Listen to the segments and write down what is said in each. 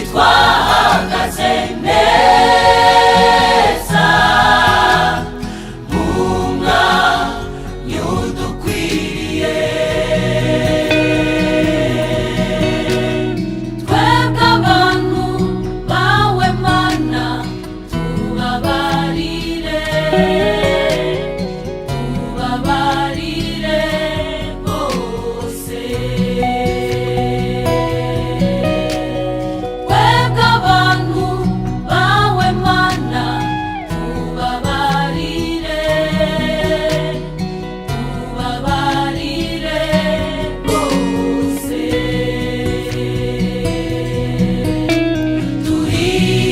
twahagaze neza mu mwanya udukwiriye. Twebwe abantu bawe Mana, tubabarire bose. Twebwe abantu bawe Mana, tubabarire bose.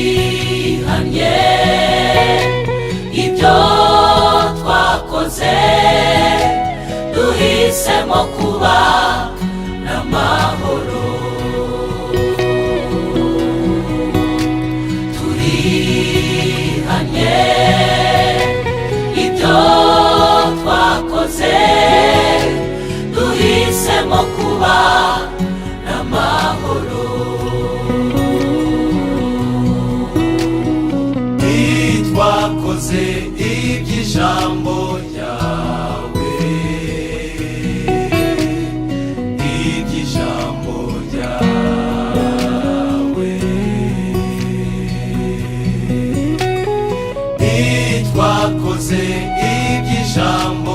Turihanye ibyo twakoze, duhisemo kuba n'amahoro. Turihanye ibyo twakoze, duhisemo kuba n'amahoro. Twakoze iby'ijambo ryawe, iby'ijambo ryawe. Twakoze iby'ijambo